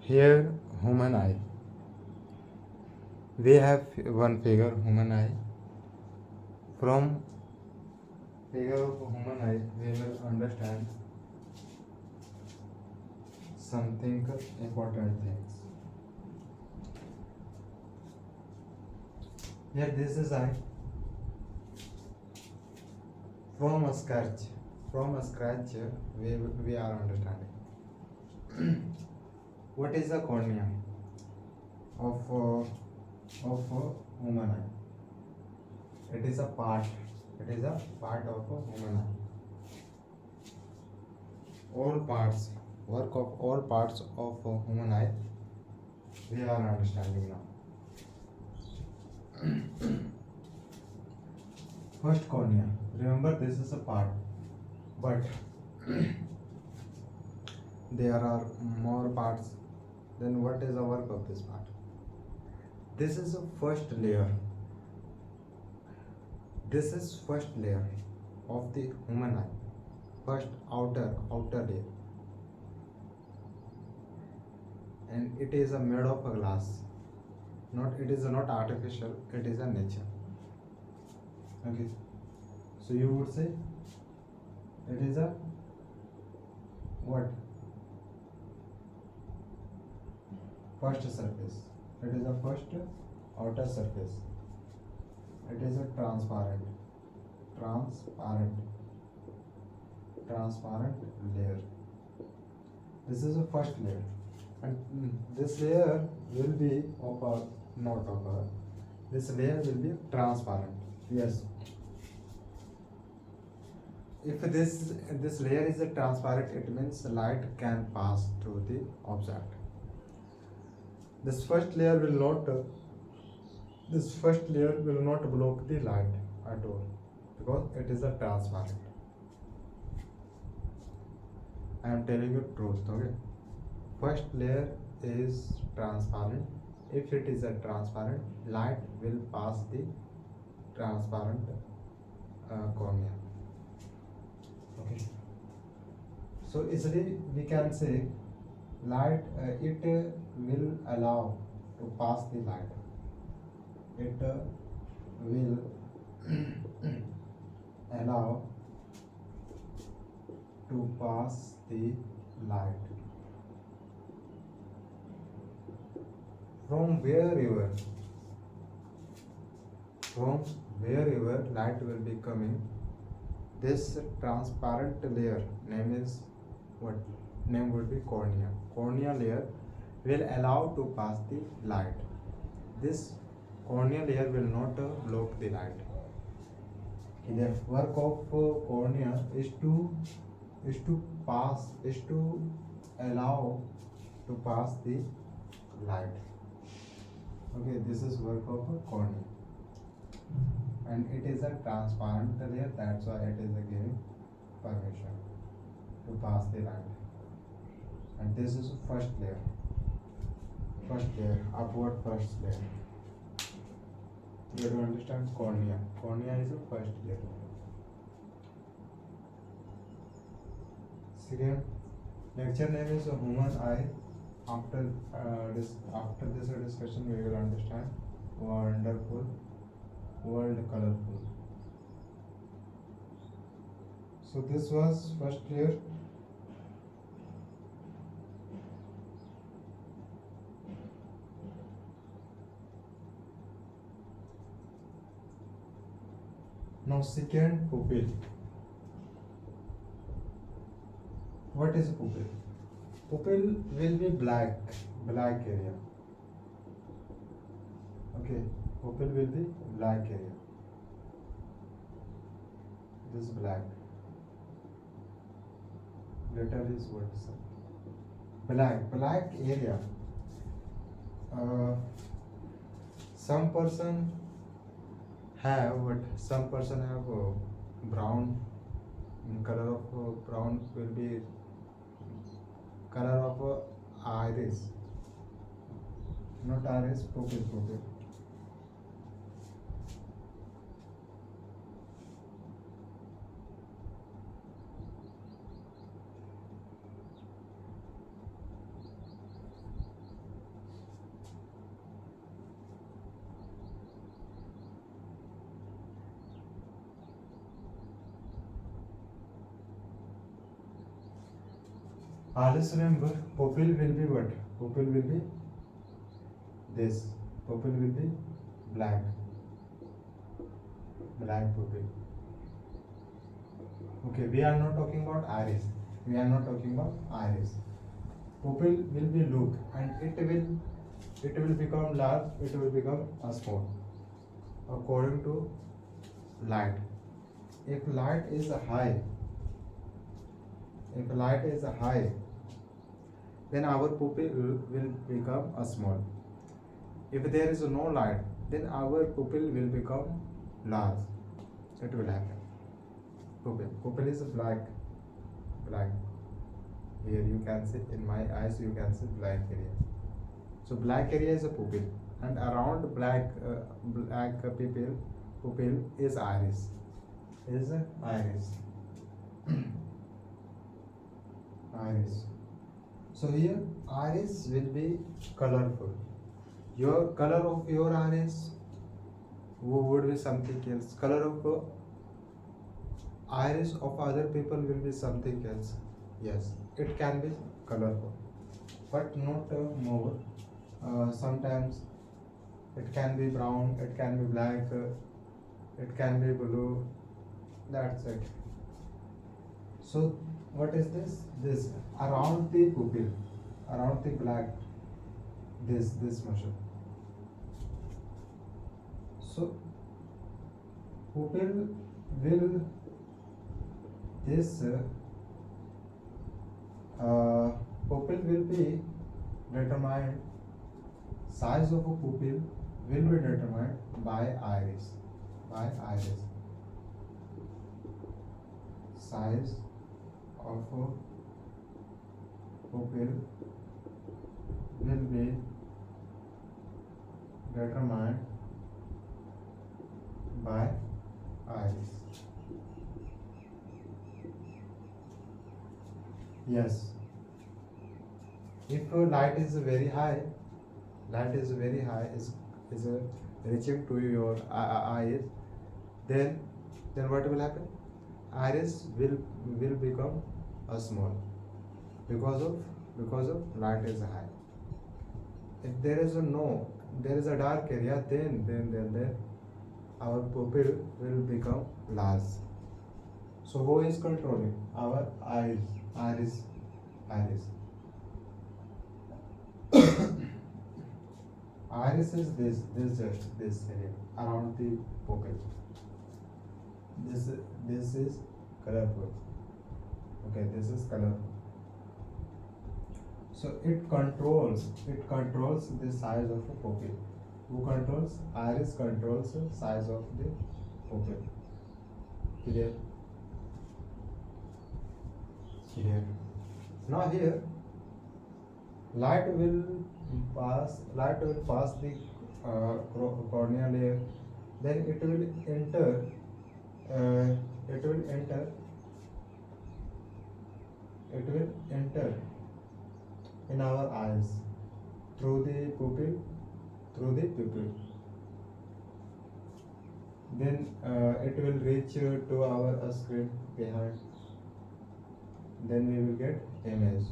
Here, human eye. We have one figure, human eye. From figure of human eye, we will understand something important things. Here, this is eye. From a scratch, we are understanding. What is the cornea of a human eye? It is a part. It is a part of a human eye. All parts, work of all parts of a human eye, we are understanding now. First, cornea. Remember, this is a part, but there are more parts. Then what is the work of this part? This is the first layer. This is first layer of the human eye. First outer layer, and it is a made of a glass. It is not artificial. It is a nature. Okay. So you would say it is a what? First surface. It is a first outer surface. It is a transparent layer. This is the first layer, and this layer will be opaque, not opaque. This layer will be transparent. Yes. If this layer is a transparent, it means light can pass through the object. This first layer will not block the light at all, because it is a transparent. I am telling you truth, okay? First layer is transparent. If it is a transparent, light will pass the transparent cornea. Okay. So easily we can say light. It will allow to pass the light. It will allow to pass the light from wherever light will be coming. This transparent layer name is what? Name would be cornea. Cornea layer will allow to pass the light. This cornea layer will not block the light. The work of cornea is to allow to pass the light. Okay, this is work of a cornea, and it is a transparent layer. That's why it is giving permission to pass the light. And this is first layer, upward first layer. You have to understand cornea. Cornea is the first layer. Second lecture name is human eye. After this discussion, we will understand wonderful, world colorful. So this was first layer. Now second, pupil. What is pupil? Pupil will be black area. Okay, pupil will be black area. This black letter is what? Black area. Some person have brown. Color of brown will be color of iris, not iris, pupil. Always remember, pupil will be what? Pupil will be this. Pupil will be black. Black pupil. Okay, we are not talking about iris. We are not talking about iris. Pupil will be look, and it will become large. It will become a small according to light. If light is high, then our pupil will become a small. If there is no light, then our pupil will become large. It will happen. Pupil is black. Here you can see, in my eyes you can see black area. So black area is a pupil, and around black pupil is iris. Iris. So here iris will be colorful. Your color of your iris would be something else. Color of iris of other people will be something else. Yes, it can be colorful, but not more. Sometimes it can be brown, it can be black, it can be blue. That's it. So what is this? This around the pupil, around the black. This motion. So pupil will this pupil will be determined. Size of a pupil will be determined by iris. Size of a pupil will be determined by iris. Yes. If light is very high, is reaching to your eyes, then what will happen? Iris will become a small because of light is high. If there is a dark area, then our pupil will become large. So who is controlling our eyes? Iris. Iris is this area around the pupil. This is colorful. Okay, this is colorful. So it controls the size of the pupil. Who controls? Iris controls the size of the pupil. Clear? Now here light will pass the cornea layer, then it will enter in our eyes through the pupil. Then it will reach to our screen behind. Then we will get image.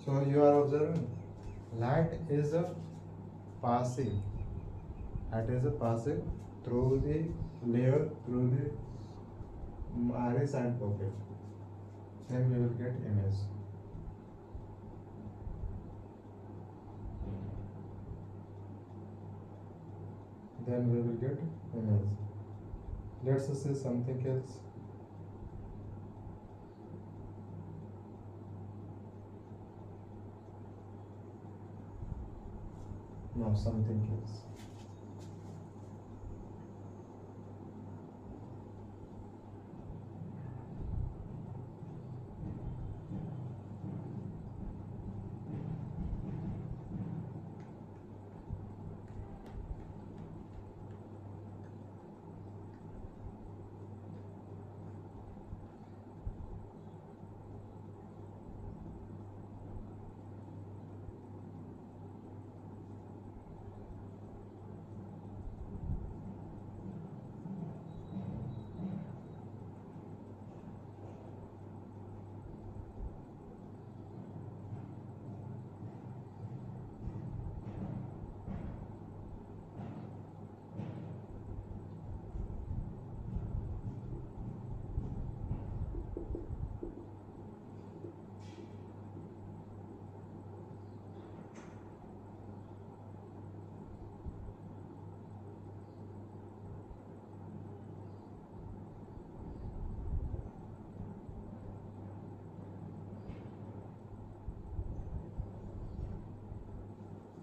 So you are observing, light is a passing through the layer, through the iris and pupil. Then we will get image. Then we will get image. Let's see something else. No, something else.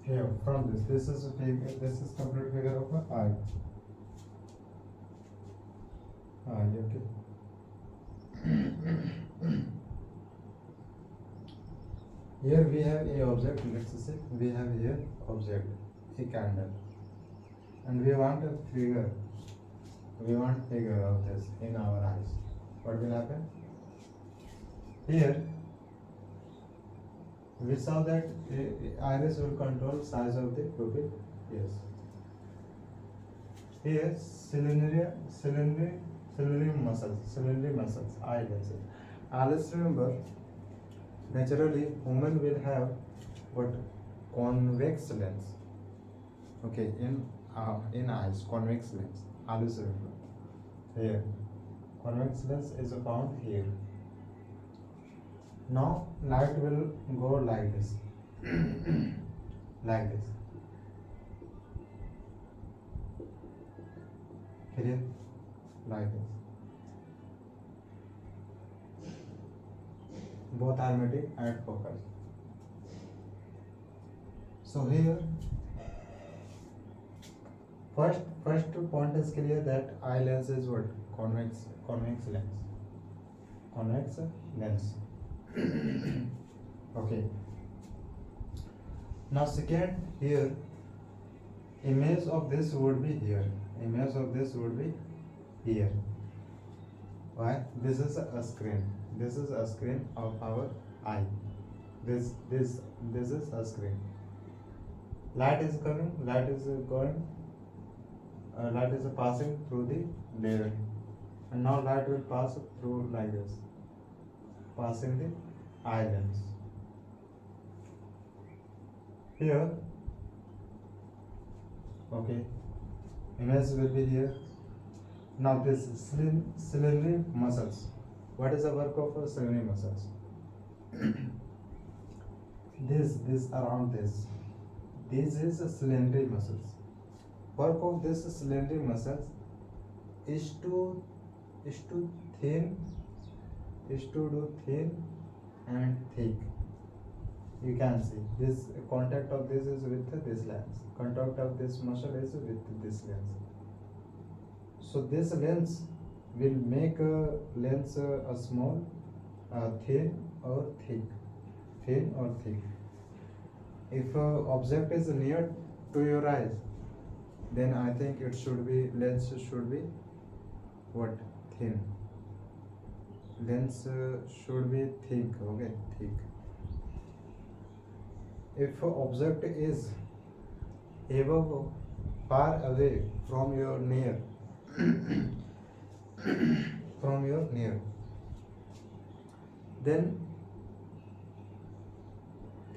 here from this is a figure, this is complete figure of a eye. Okay. Here we have a object, let's say we have here object, a candle, and we want a figure, we want figure of this in our eyes. What will happen? Here we saw that iris will control size of the pupil. Yes. Here ciliary muscles, eye lenses. Always remember, naturally human will have what, convex lens. Okay, in eyes, convex lens. Always remember. Here, convex lens is found here. Now light will go like this, like this. Clear? Like this. Both are meeting at focus. So here, first point is clear that eye lens is what? Convex lens. Convex lens. Okay. Now second, here image of this would be here. Image of this would be here. Why? This is a screen. This is a screen of our eye. This is a screen. Light is coming. Light is going. Light is passing through the layer, and now light will pass through like this, passing the eye lens. Here, okay, image will be here. Now this ciliary muscles. What is the work of ciliary muscles? this around this. This is ciliary muscles. Work of this ciliary muscles is to do thin and thick. You can see this contact of this is with this lens. Contact of this muscle is with this lens. So this lens will make a lens a small, thin or thick. Thin or thick. If a object is near to your eyes, then I think it should be, lens should be what? Thin. Lens should be thick. Okay, thick. If an object is above, far away from your near, from your near, then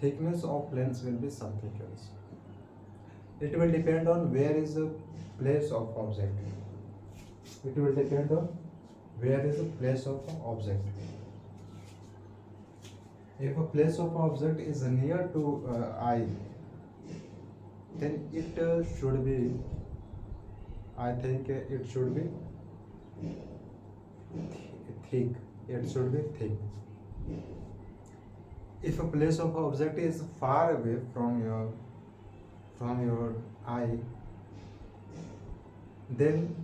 thickness of lens will be something else. It will depend on where is the place of object. It will depend on where is the place of object. If a place of object is near to eye, then it should be, I think it should be thick. It should be thick. If a place of object is far away from your eye, then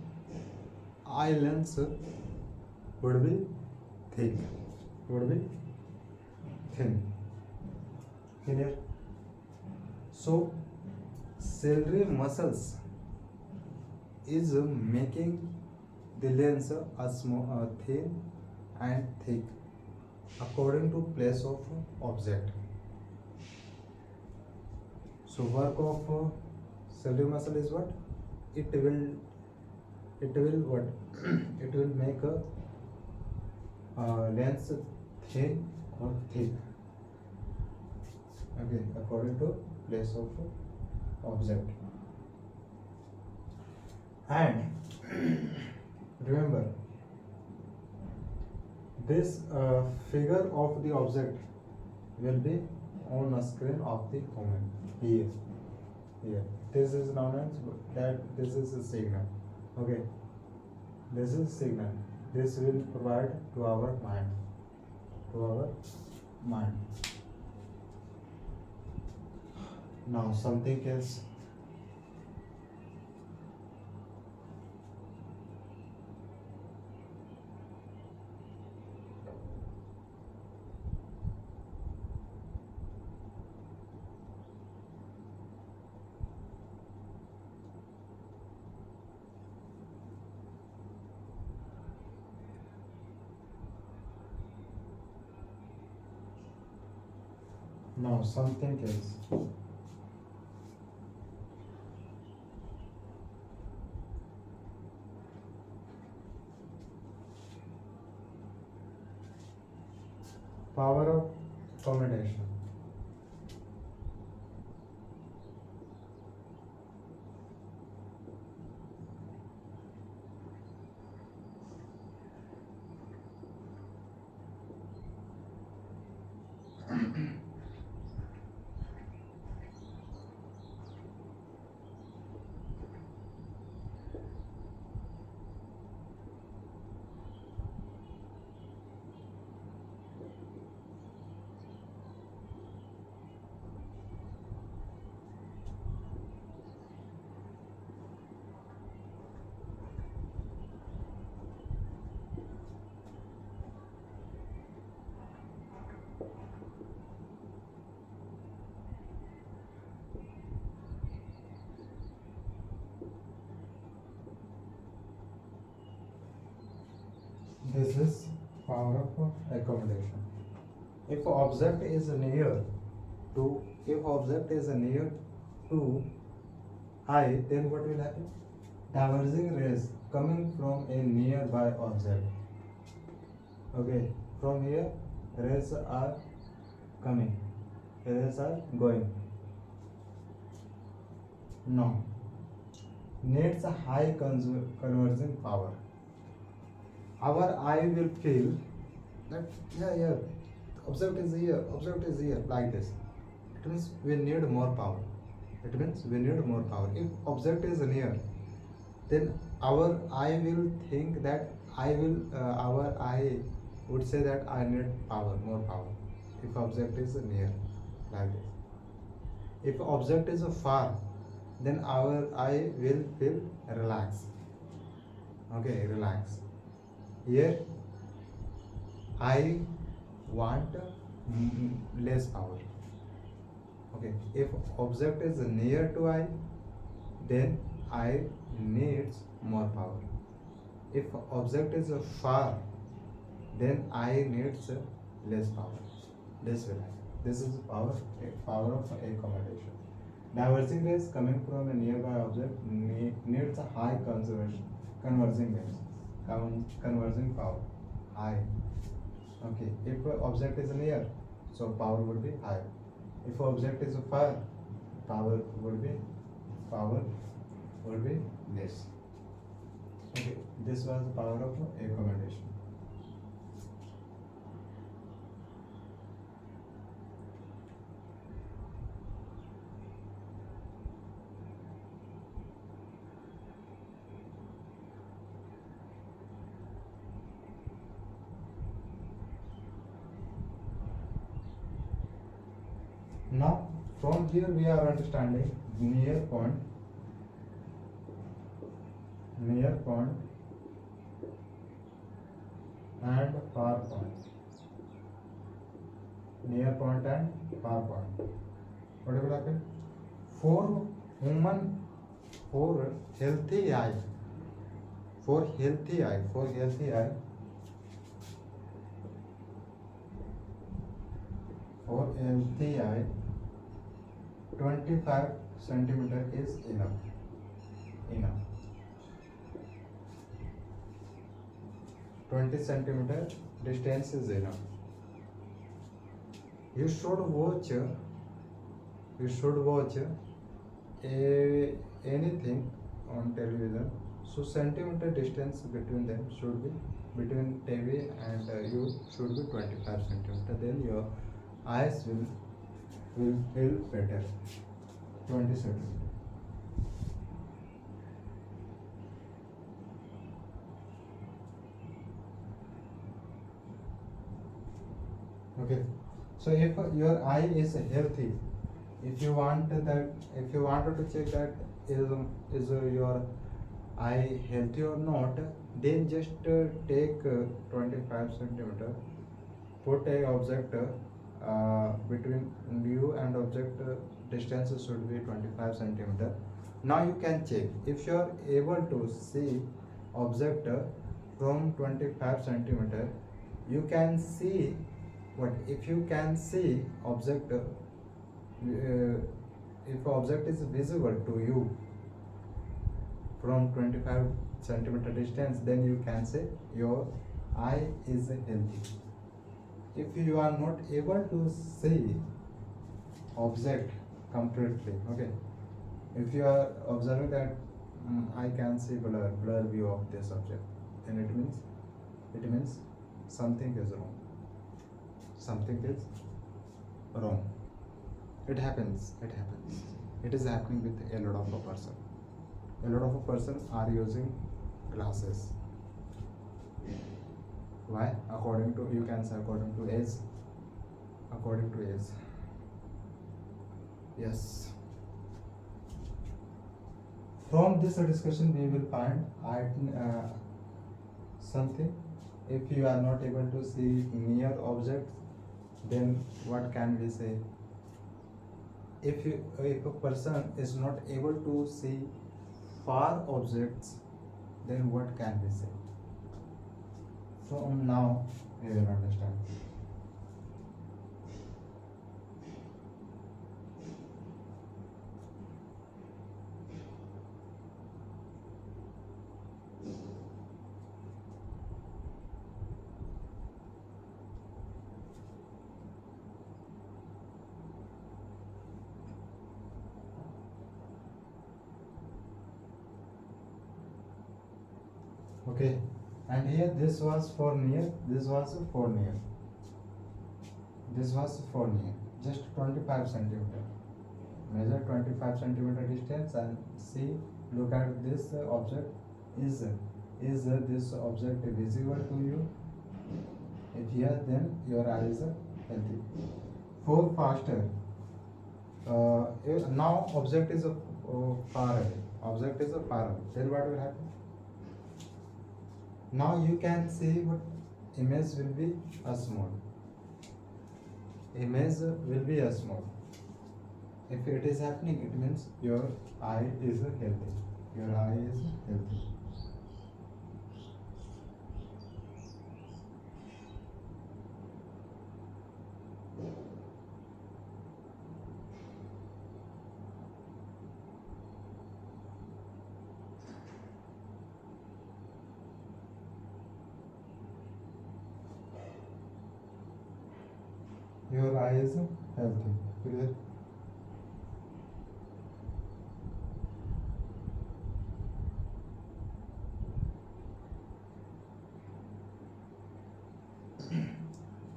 eye lens would be thick, would be thin. Clear? So ciliary muscles is making the lens a small, thin and thick according to place of object. So work of ciliary muscle is what? It will what? It will make a lens thin or thick. Okay, according to place of object. And remember, this figure of the object will be on a screen of the human here. This is known as that. This is a signal. Okay, this is signal. This will provide to our mind. Now something else. Now something else. Power of accommodation. This is power of accommodation. If object is near if object is near to I, then what will happen? Diverging rays coming from a nearby object. Okay, from here rays are coming, rays are going. Now, needs a high converging power. Our eye will feel that object is here, like this. It means we need more power. If object is near, then our eye will think that our eye would say that I need more power. If object is near, like this. If object is far, then our eye will feel relaxed. Okay, relax. Here I want less power. Okay, if object is near to I, then I needs more power. If object is far, then I needs less power. This will happen. This is power of accommodation. Diverging rays coming from a nearby object needs a high converging rays. Converging power high. Okay, if object is near, so power would be high. If object is far, power would be less. Okay, this was the power of accommodation. Now, from here we are understanding near point and far point. Near point and far point. What will happen? For healthy eye, for healthy eye, 25 centimeter is enough. 20 centimeter distance is enough. You should watch anything on television. So centimeter distance between them should be, between TV and you should be 25 centimeter. Then your eyes will feel better. 20 centimeter. Okay. So if your eye is healthy, if you want that, if you wanted to check that is your eye healthy or not, then just take 25 centimeter, put a object between you and object, distance should be 25 centimeter. Now you can check if you are able to see object from 25 centimeter. You can see what if you can see object, if object is visible to you from 25 centimeter distance, then you can say your eye is healthy. If you are not able to see object completely, okay, if you are observing that I can see blur view of this object, then it means something is wrong. Something is wrong. It happens. It is happening with a lot of a person. A lot of a person are using glasses. Why? According to, you can say according to age. According to age. Yes. From this discussion, we will find something. If you are not able to see near objects, then what can we say? If a person is not able to see far objects, then what can we say? From now we will understand. Okay, and here this was for near, this was for near, this was for near, just 25 centimeter. Measure 25 centimeter distance and see, look at this object. Is this object visible to you? If yes, then your eye is healthy. For faster, now object is far away. Object is far away. Then what will happen? Now you can see what image will be a small. Image will be a small. If it is happening, it means your eye is healthy. Your eye is healthy. Your eye is healthy. Clear?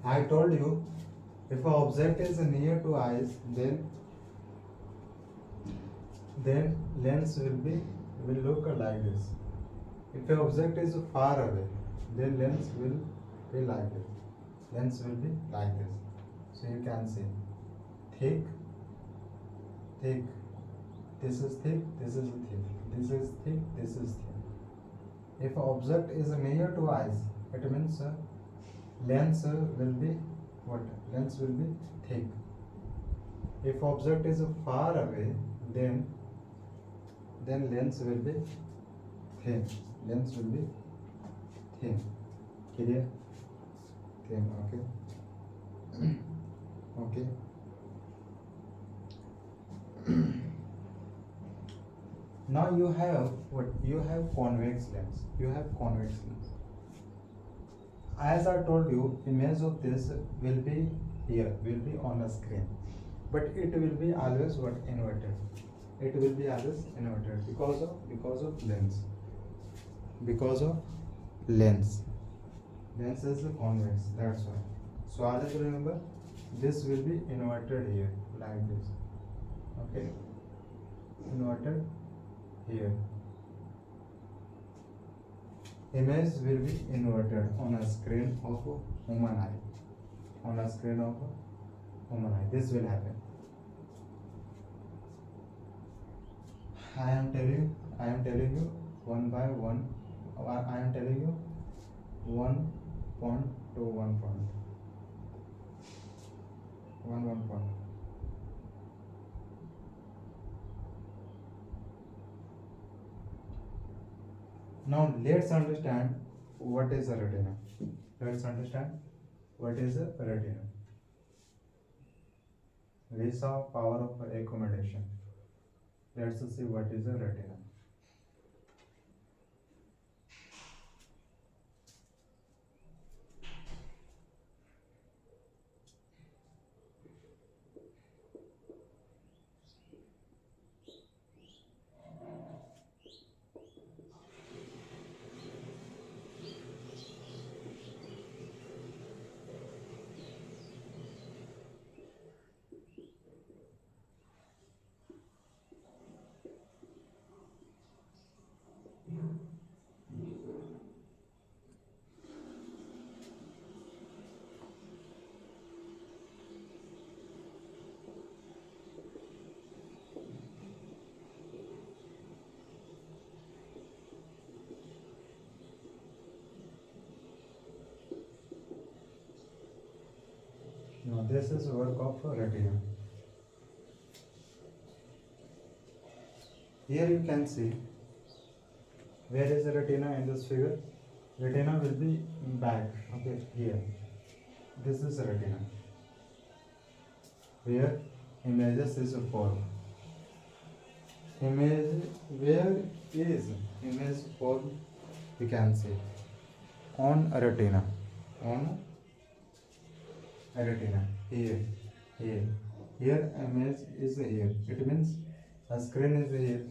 I told you, if an object is near to eyes, then lens will look like this. If an object is far away, then lens will be like this. Lens will be like this. So you can see thick, thick. This is thick. This is thick. This is thick. This is thin. If an object is near to eyes, it means lens will be what? Lens will be thick. If object is far away, then lens will be thin. Lens will be thin. Clear? Thin. Okay. Okay. Now you have what? You have convex lens. You have convex lens. As I told you, image of this will be here, will be on a screen, but it will be always what? Inverted. It will be always inverted because of lens. Because of lens. Lens is convex. That's why. So always remember, this will be inverted here, like this. Okay. Inverted here. Image will be inverted on a screen of a human eye. On a screen of a human eye. This will happen. I am telling you one by one. I am telling you one point to one point. Now let's understand what is a retina. Let's understand what is a retina. We saw power of accommodation. Let's see what is a retina. Now this is work of retina. Here you can see where is the retina in this figure. Retina will be back. Okay, here. This is retina. Where images is formed. Image where is image formed? We can see on a retina. On a retina. Here. Here image is here. It means a screen is here.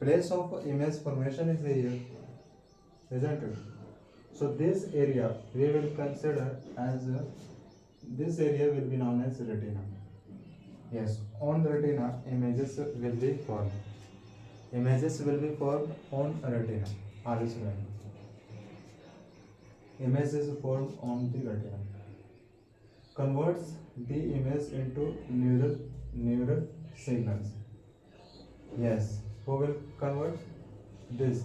Place of image formation is here, isn't it? So this area we will consider as this area will be known as retina. Yes, on the retina images will be formed. Images will be formed on retina. Always remember. Image is formed on the retina. Converts the image into neural signals. Yes, who will convert this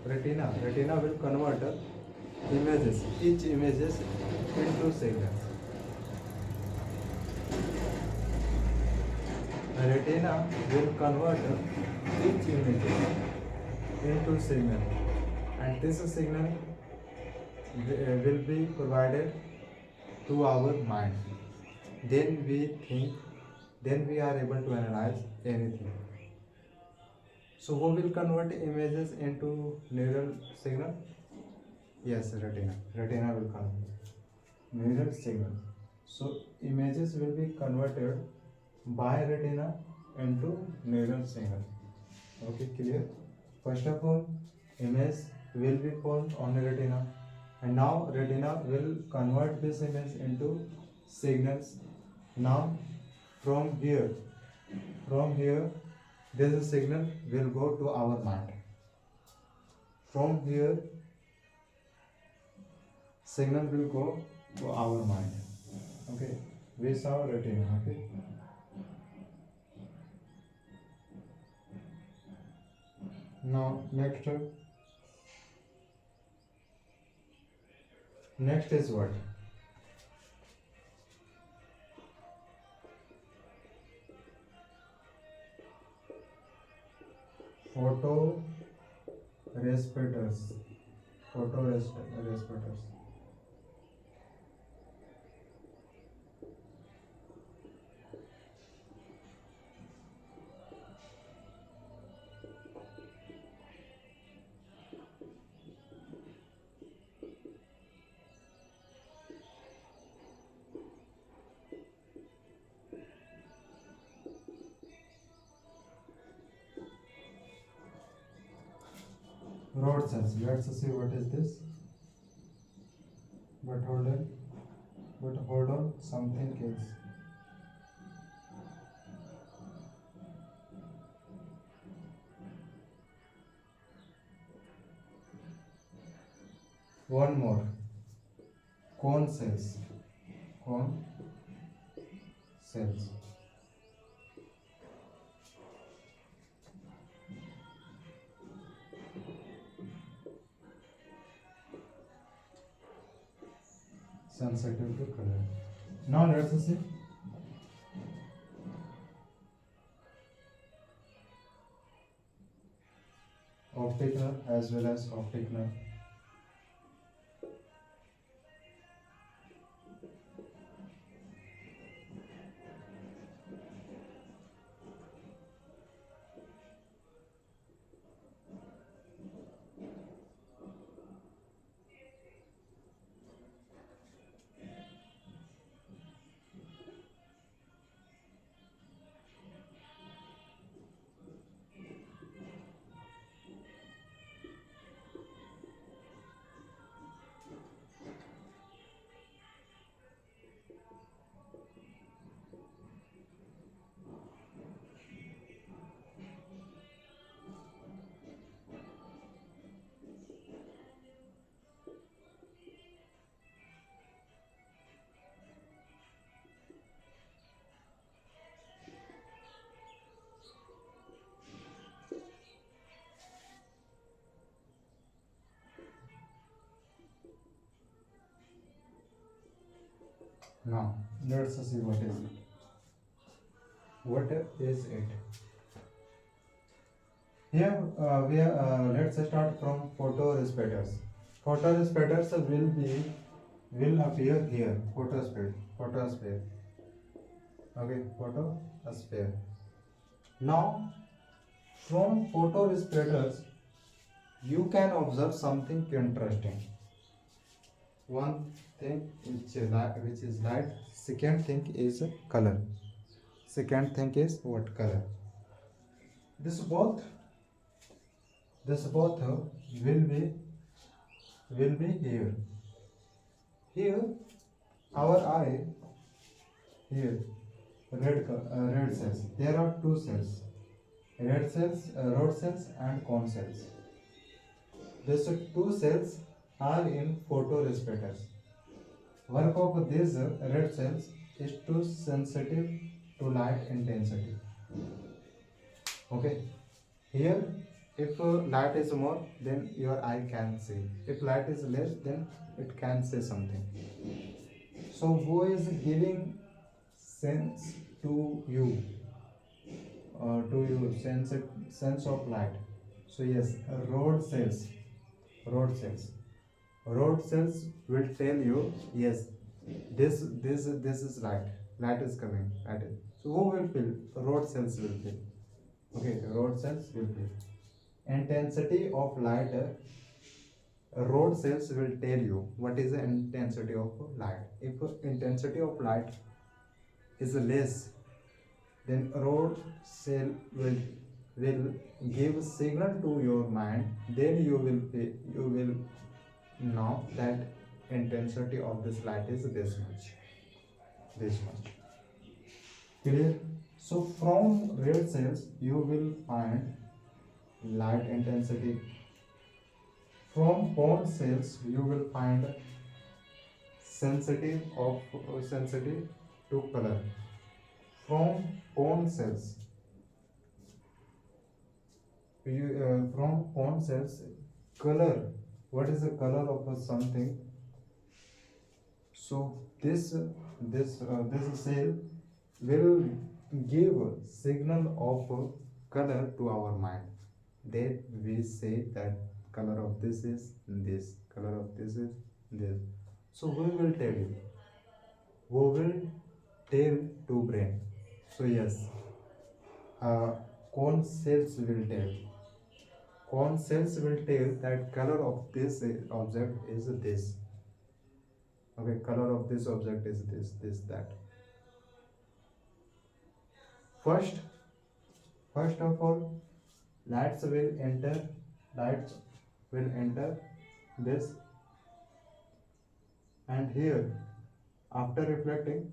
retina? Retina will convert images, each images into signals. Retina will convert each image into signal, and this signal will be provided to our mind. Then we think, then we are able to analyze anything. So who will convert images into neural signal? Yes, retina. Retina will convert neural signal. So images will be converted by retina into neural signal. Okay, clear? First of all, image will be formed on the retina, and now retina will convert this image into signals. Now from here, this signal will go to our mind. From here, signal will go to our mind. Okay, we saw retina. Okay. Now next is what? Photoreceptors. Photoreceptors. Rod cells. Let's see what is this. But hold on, something else. One more. Cone cells. Cone cells. sensitive to color. Now let's see optic nerve as well as optic nerve. Now let's see what is it. What is it? Here let's start from photoreceptors. Photoreceptors will appear here. Photosphere. Okay, photosphere. Now from photoreceptors you can observe something interesting. One thing which is light. Second thing is color. Second thing is what? Color. This both will be here. Here our eye, here red cells. There are two cells, red cells, rod cells and cone cells. These two cells are in photoreceptors. Work of these red cells is too sensitive to light intensity. Okay, here if light is more, then your eye can see. If light is less, then it can say something. So who is giving sense to you? Sense of light. So yes, rod cells. Rod cells will tell you, yes, this is light. Light is coming. Light is. So who will feel? Rod cells will feel. Okay, rod cells will feel. Intensity of light. Rod cells will tell you what is the intensity of light. If intensity of light is less, then rod cell will give signal to your mind. Then you will know that intensity of this light is this much. Clear? So from red cells you will find light intensity. From cone cells you will find sensitive to color. From cone cells color. What is the color of something? So this cell will give signal of color to our mind. Then we say that color of this is this, color of this is this. So who will tell you? Who will tell to brain? So yes, cone cells will tell. Cone cells will tell that color of this object is this. Okay, color of this object is this, that. First of all, lights will enter this, and here after reflecting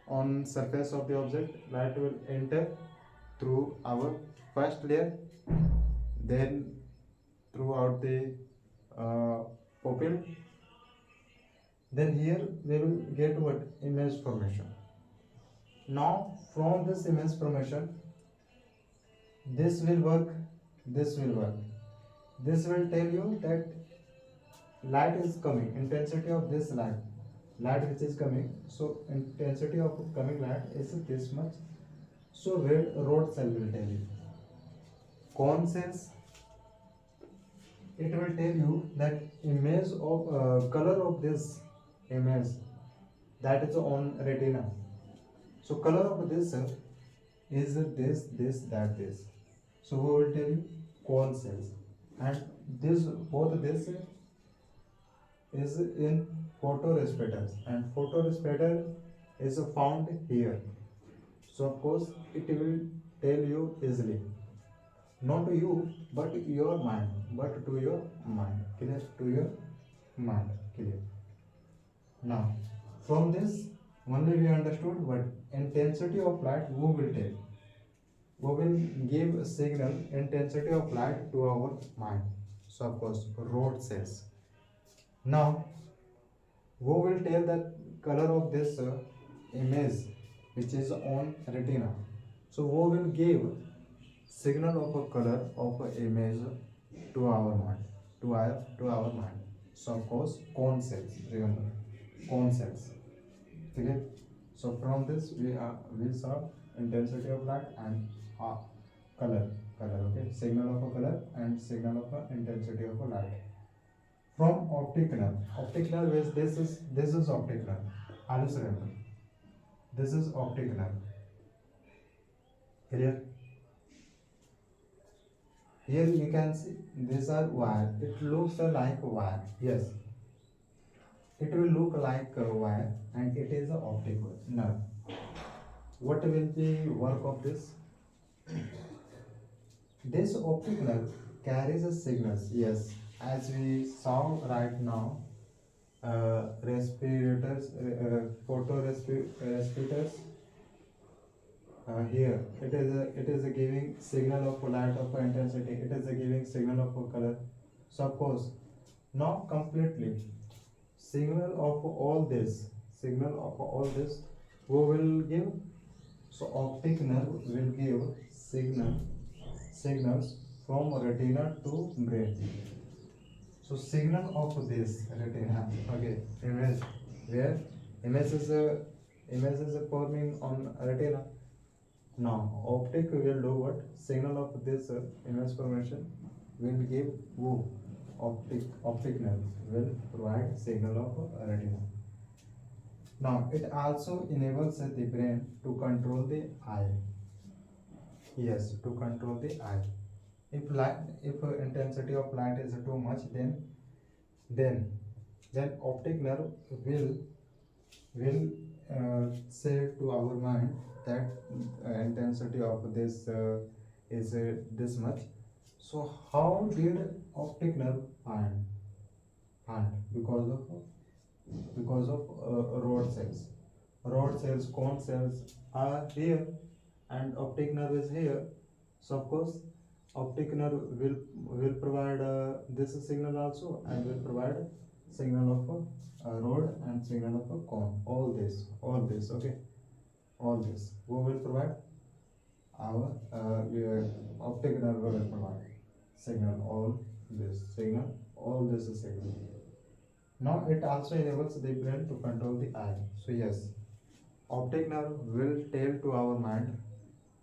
on surface of the object, light will enter through our first layer, then throughout the pupil. Then here we will get what? Image formation. Now from this image formation, this will work. This will tell you that light is coming, intensity of this light which is coming, so intensity of coming light is this much. So red rod cell will tell you. Cone cells, it will tell you that image of color of this image that is on retina. So color of this is this, that, this. So who will tell you? Cone cells. And this both this is in photoreceptors, and photoreceptor is found here. So of course it will tell you easily, not to you but your mind, but to your mind, clear, to your mind, clear. Now from this only we understood what intensity of light who will tell, we will give a signal intensity of light to our mind. So of course rod cells. Now who will tell the color of this image which is on retina. So who will give signal of a color of a image to our mind, to our mind. So of course cone cells, remember, cone cells, okay. So from this we saw intensity of light and uh, color, okay, signal of a color and signal of a intensity of a light. From optic nerve, is this is optic nerve, always remember, this is optic nerve, clear. Here you can see these are wire, it looks like a wire, yes, it will look like a wire and it is an optic nerve. What will be work of this? This optic nerve carries a signals, yes, as we saw right now, respirators, respirators. Here it is a giving signal of light of intensity. It is a giving signal of color. So of course, not completely. Signal of all this. Signal of all this. Who will give? So optic nerve will give signals from retina to brain. So signal of this retina. Okay, image where image is forming on retina. Now, optic will do what? Signal of this image formation will give who? Optic nerve will provide signal of retina. Now, it also enables the brain to control the eye. Yes, to control the eye. If light, if intensity of light is too much, then then optic nerve will say to our mind that intensity of this is this much. So how did optic nerve find? Because of rod cells. Rod cells, cone cells are here, and optic nerve is here. So of course optic nerve will provide this signal also, and will provide signal of a rod and signal of a cone. All this, okay, all this who will provide? Our optic nerve will provide signal, all this is signal. Now it also enables the brain to control the eye. So yes, optic nerve will tell to our mind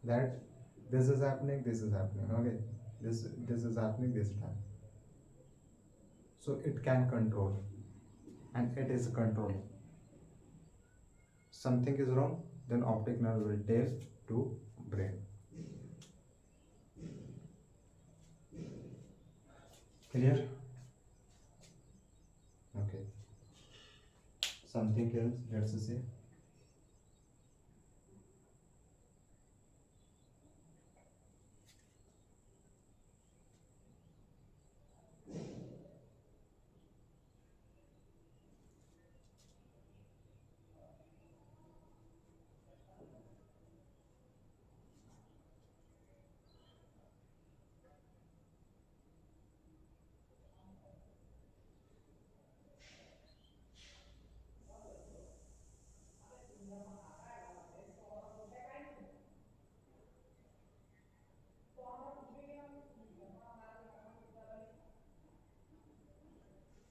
that this is happening, okay, this is happening this time. So it can control, and it is controlling. Something is wrong, then optic nerve will tell to brain. Clear? Okay. Something else, let's say.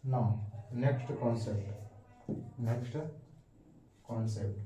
Now, next concept. Next concept.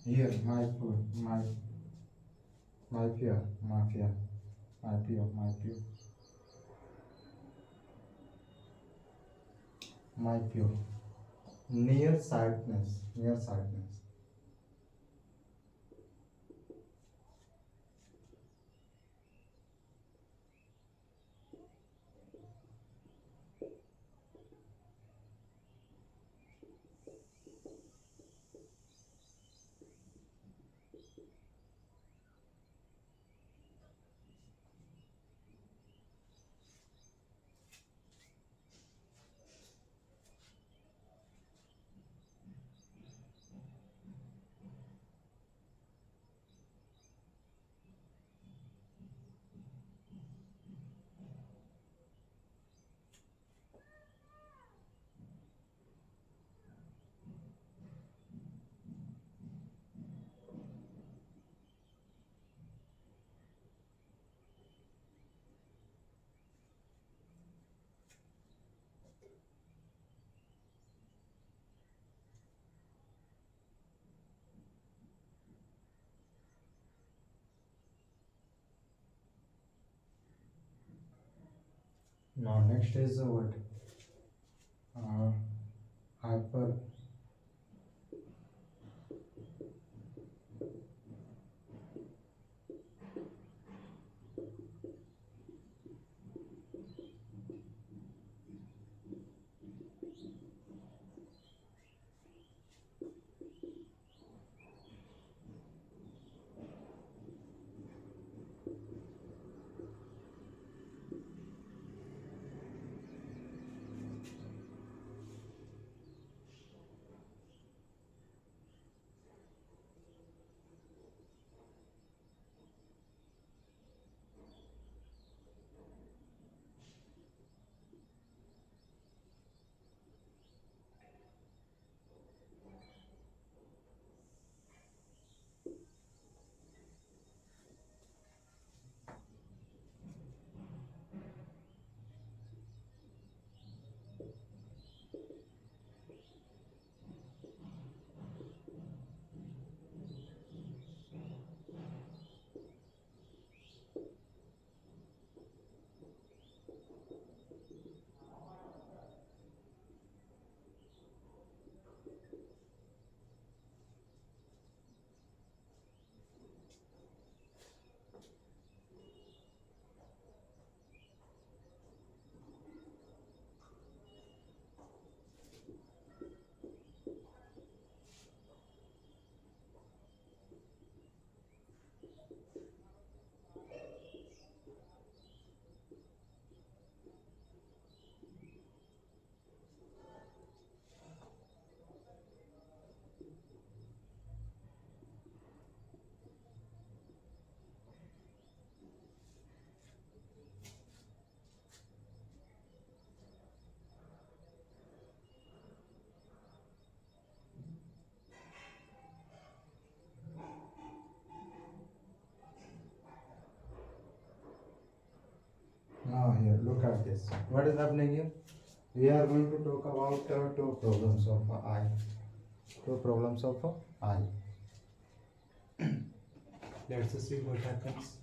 Here, my fear, my fear. Nearsightedness. Now, next is what? Uh, hyper. look at this. What is happening here? We are going to talk about two problems of eye. Two problems of eye. Let's see what happens.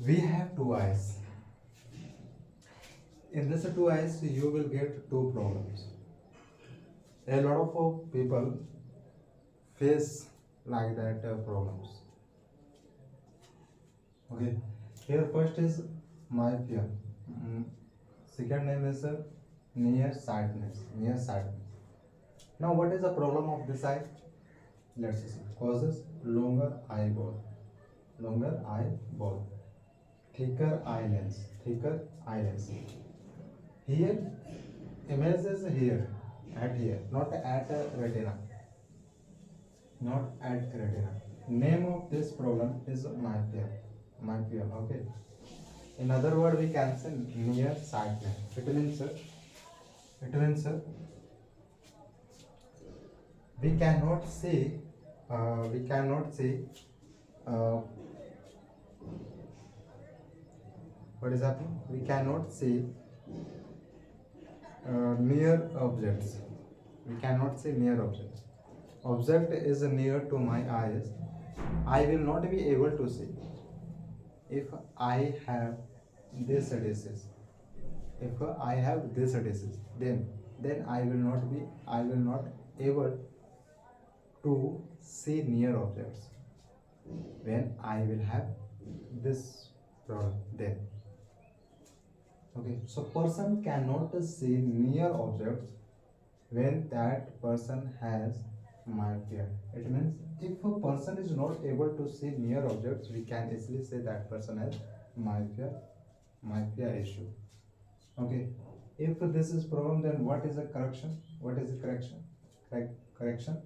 We have two eyes. In this two eyes, you will get two problems. A lot of people face like that problems. Okay. Here first is myopia. Second name is nearsightedness. Nearsightedness. Now, what is the problem of this eye? Let's see. Causes longer eyeball. Longer eyeball. Thicker eye lens. Thicker eye lens. Here, image is here, at here, not at retina. Not at retina. Name of this problem is myopia. Myopia, okay. In other word, we can say nearsightedness. It means we cannot see. What is happening? We cannot see near objects. We cannot see near objects. Object is near to my eyes. I will not be able to see. If I have this disease, then I will not able to see near objects. When I will have this problem, then. Okay, so person cannot see near objects when that person has myopia. It means if a person is not able to see near objects, we can easily say that person has myopia issue. Okay, if this is problem, then what is the correction? What is the correction? Correction.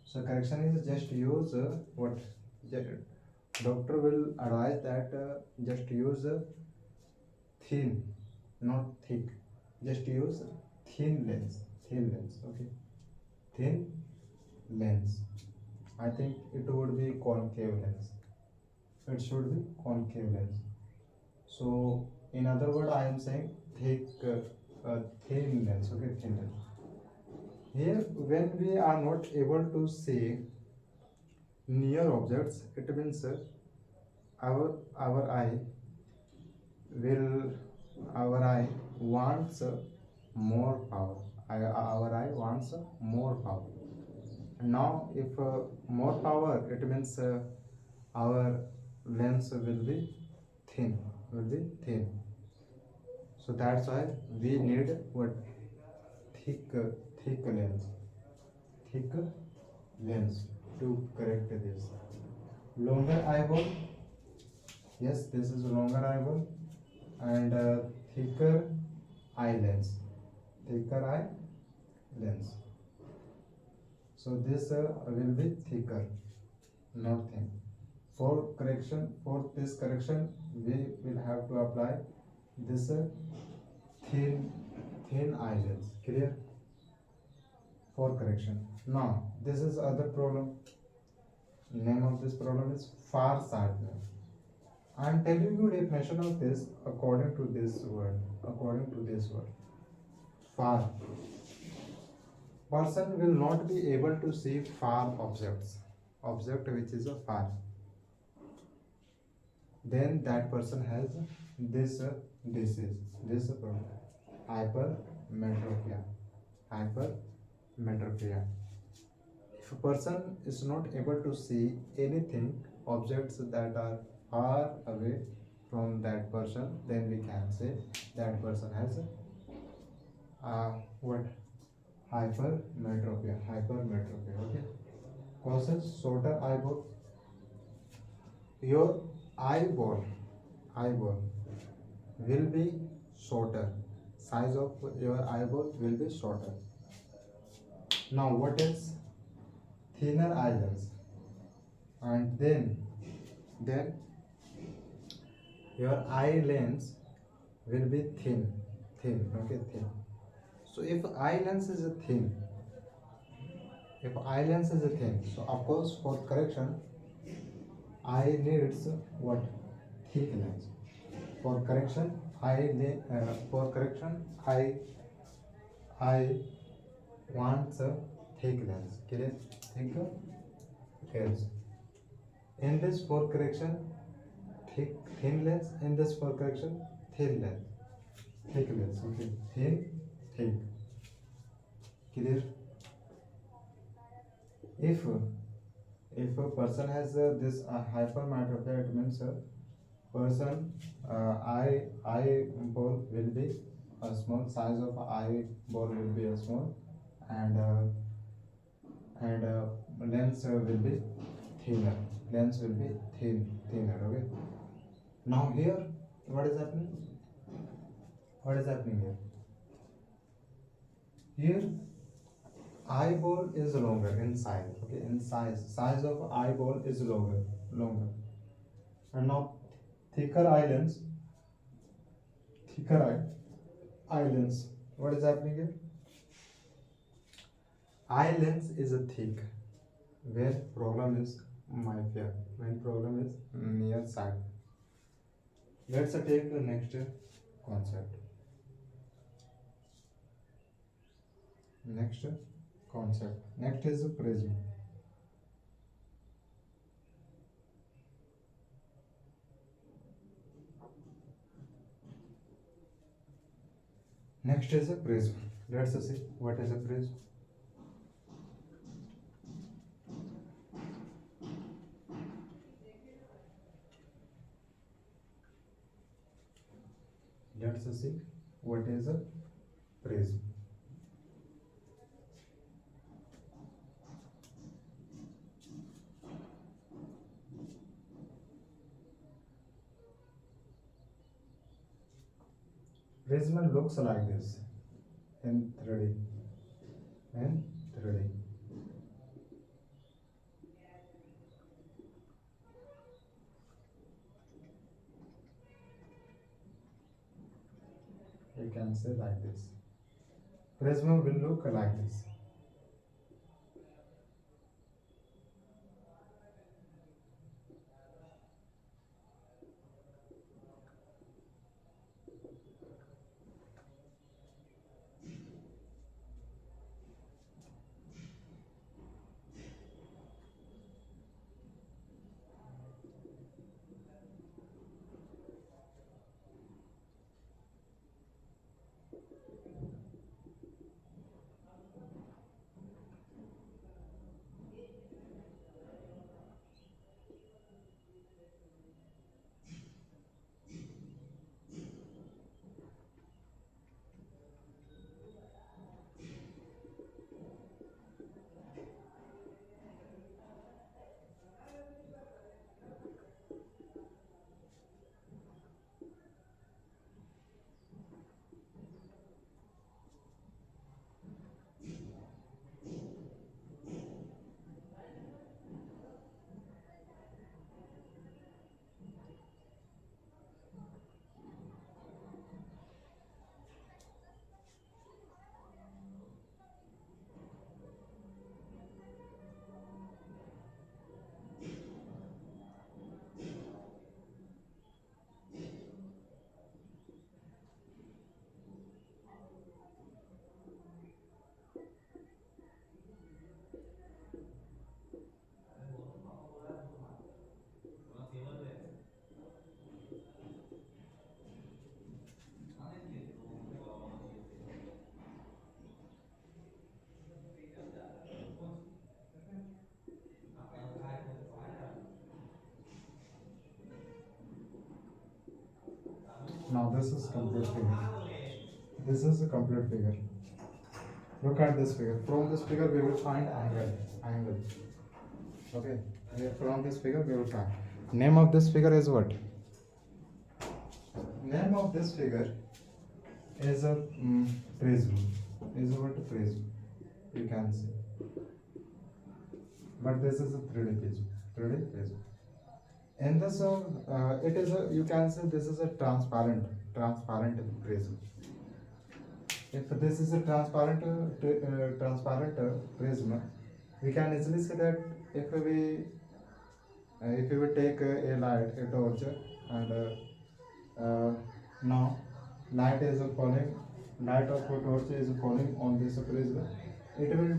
So correction is just use what? Doctor will advise that just use thin, not thick. Just use thin lens. Okay, thin lens. I think it would be concave lens. It should be concave lens. So in other word, I am saying thin lens. Okay, thin lens. Here, when we are not able to see near objects, it means our eye wants more power. Our eye wants more power. Now, if more power, it means our lens will be thin. So that's why we need what? Thick lens to correct this. Longer eyeball. Yes, this is longer eyeball, and thicker eye lens. So this will be thicker, not thin. For this correction, we will have to apply this thin eye lens. Clear? For correction. Now, this is other problem. Name of this problem is farsightedness. I am telling you definition of this according to this word. Far. Person will not be able to see far objects. Object which is a far. Then that person has this disease. This problem. Hypermetropia. If a person is not able to see anything, objects that are far away from that person, then we can say that person has what? Hypermetropia. Okay. Causes shorter eyeball. Your eyeball will be shorter. Size of your eyeball will be shorter. Now, what is thinner eye lens? And then your eye lens will be thin, okay, thin. So if eye lens is a thin, so of course for correction eye needs what? Thick lens. For correction I wants a thick lens. Clear? Thick lens. In this for correction, thin lens. In this for correction, thin lens. Thick lens. Okay. Thin, thick. Clear? If a person has this hypermetropia, it means person eyeball will be a small, size of eyeball will be a small, and lens will be thinner. Lens will be thinner. Okay. Now here, what is happening? What is happening here? Here, eyeball is longer in size. Okay, in size of eyeball is longer, and now thicker eye lens, thicker eye lens. What is happening here? Eye lens is a thick, where problem is myopia, when problem is near sight. Let's take the next concept. Next concept. Next is the prism. Next is a prism. Let's see what is a prism. Let's see what is a prism. Prism looks like this in 3D. In 3D. You can say like this. Prism will look like this. Now this is complete figure. This is a complete figure. Look at this figure. From this figure we will find angle. Okay. From this figure we will find. Name of this figure is what? Name of this figure is a prism. Is what? Prism. You can see. But this is a 3D prism. 3D prism. In this, it is a, you can say this is a transparent prism. If this is a transparent prism, we can easily say that if we would take a light, a torch, and now light is falling, light of a torch is falling on this prism, it will,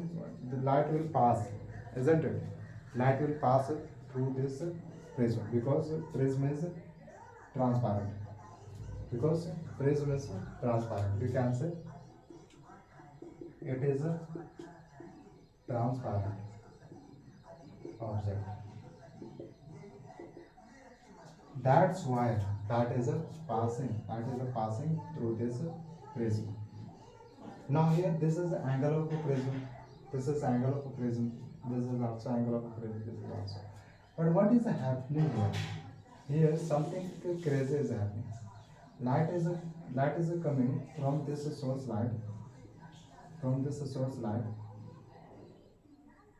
the light will pass, isn't it? Light will pass through this prism because prism is transparent. Because prism is transparent, you can say it is a transparent object. That's why that is a passing through this prism. Now here this is the angle of a prism. This is angle of a prism. This is also angle of a prism. This is also. But what is happening here? Here something crazy is happening. Light is coming from this source light. From this source light,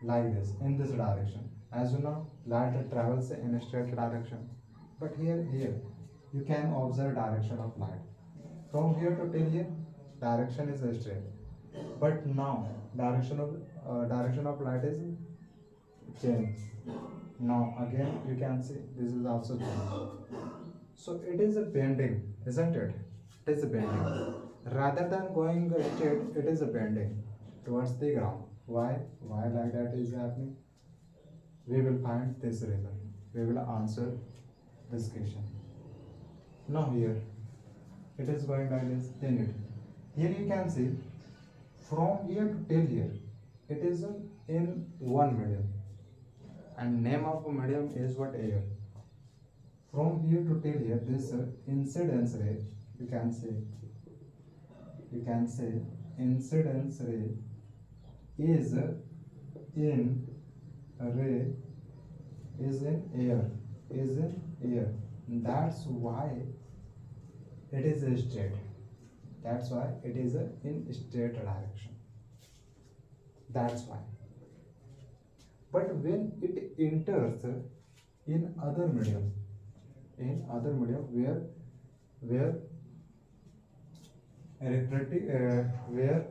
like this, in this direction. As you know, light travels in a straight direction. But here you can observe direction of light. From here to till here, direction is straight. But now direction of light is changed. Now again you can see this is also changed. So it is a bending, isn't it? It is a bending. Rather than going straight, it is a bending towards the ground. Why? Why like that is happening? We will find this reason. We will answer this question. Now here, it is going like this. Then it. Here you can see, from here to till here, it is in one medium. And name of a medium is what? Air. From here to till here, this incidence ray, you can say incidence ray is in ray is in air. That's why it is straight. That's why it is in straight direction. That's why. But when it enters in other medium where refractive where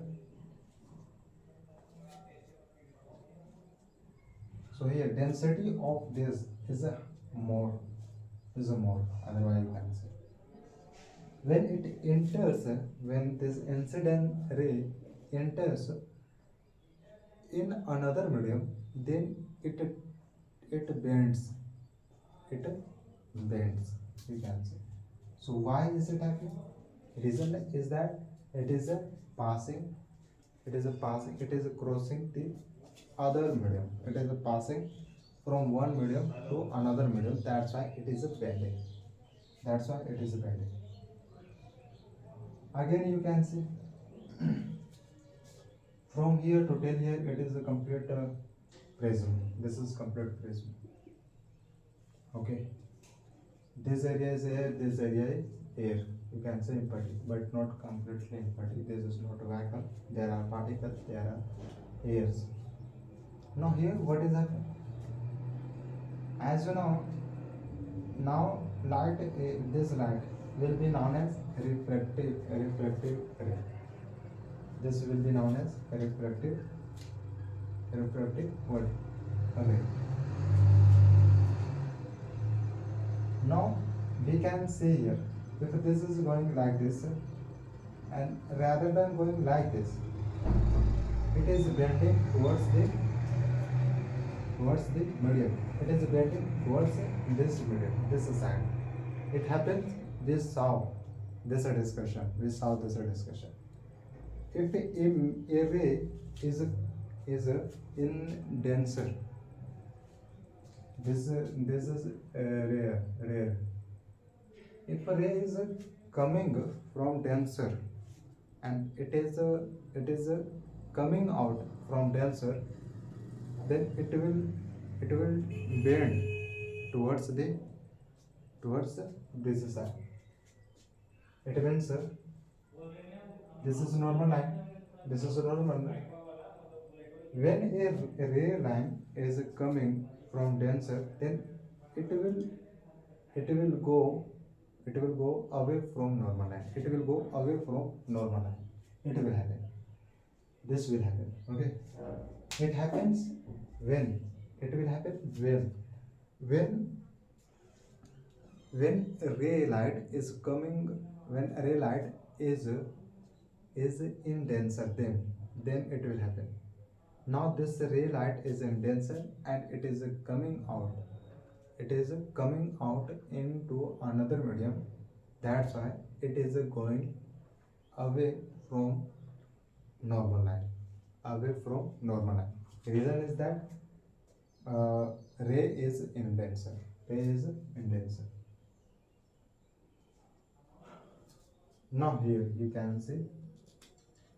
so here density of this is a more, otherwise you can say when it enters, when this incident ray enters in another medium, then it bends, you can say. So why is it happening? Reason is that it is a passing, it is crossing the other medium. It is a passing from one medium to another medium. That's why it is a bending. Again you can see from here to till here it is a complete prism. This is complete prism. Okay. This area is air, this area is air. You can say empty, but not completely empty. This is not a vacuum. There are particles, there are airs. Now here what is happening? As you know, now light, this light will be known as refractive ray. This will be known as refractive what? Ray. Now we can say here, if this is going like this, and rather than going like this, it is bending towards the medium. It is bending towards this medium, this side. It happens. We saw this discussion. If a ray is in denser, this is rare. If a ray is coming from denser and it is coming out from denser, then it will bend towards this side. It means this is normal line. When a ray line is coming from denser, then it will it will go it will go away from normal line. It will go away from normal line. It will happen. This will happen. Okay. It happens when? It will happen when when ray light is coming, when ray light is in denser, then it will happen. Now this ray light is in denser and it is coming out. It is coming out into another medium. That's why it is going away from normal line. Away from normal line. Reason is that ray is in denser. Ray is in denser. Now here you can see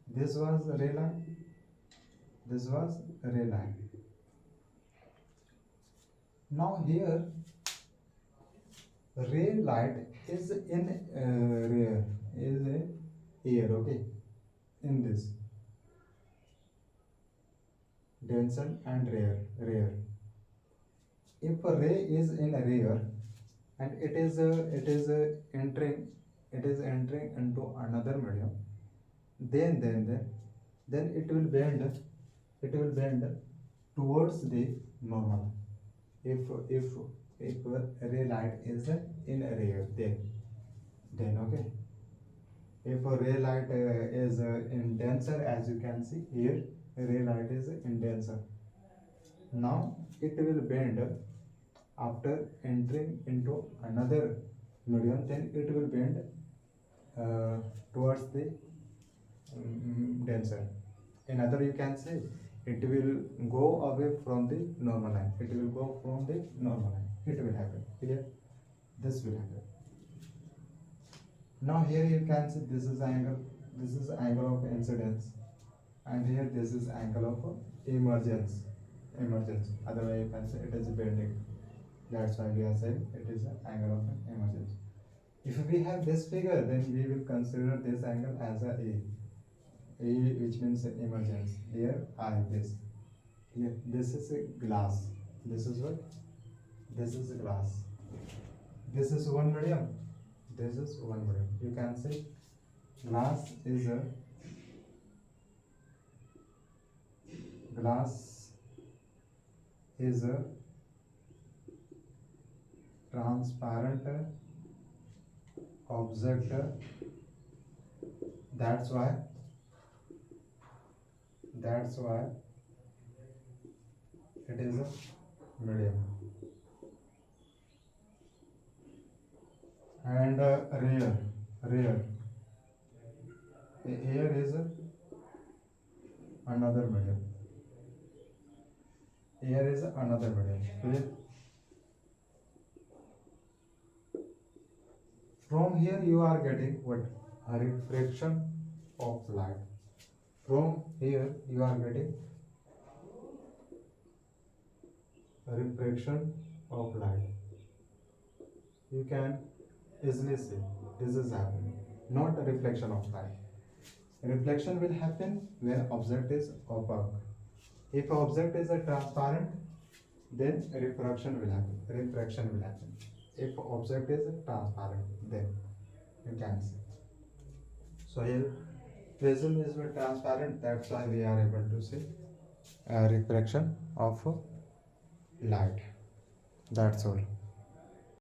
this was ray line. This was ray line. Now here ray light is in air, okay, in this denser and rare. If a ray is in a rare and it is entering into another medium, then it will bend towards the normal. If ray light is in a rare, then okay. If a ray light is in denser, as you can see here, ray light is in denser. Now it will bend after entering into another medium, then it will bend towards the denser. In other, you can say it will go away from the normal line. It will go from the normal line. It will happen. Clear? This will happen. Now here you can see this is angle. This is angle of incidence, and here this is angle of emergence. Otherwise you can say it is bending. That's why we are saying it is an angle of emergence. If we have this figure, then we will consider this angle as a which means emergence. Here I this. Here this is a glass. This is what? This is a glass. This is one medium. This is one medium. You can say glass is a transparent object. That's why it is a medium. And rare. Here is another medium. Here is another medium. Clear? From here you are getting what? A refraction of light. From here you are getting a refraction of light. You can easily see this is happening, not a reflection of light. Reflection will happen when object is opaque. If object is a transparent, then refraction will happen. If object is transparent, then you can see. So here prism is transparent, that's why we are able to see a refraction of light. That's all.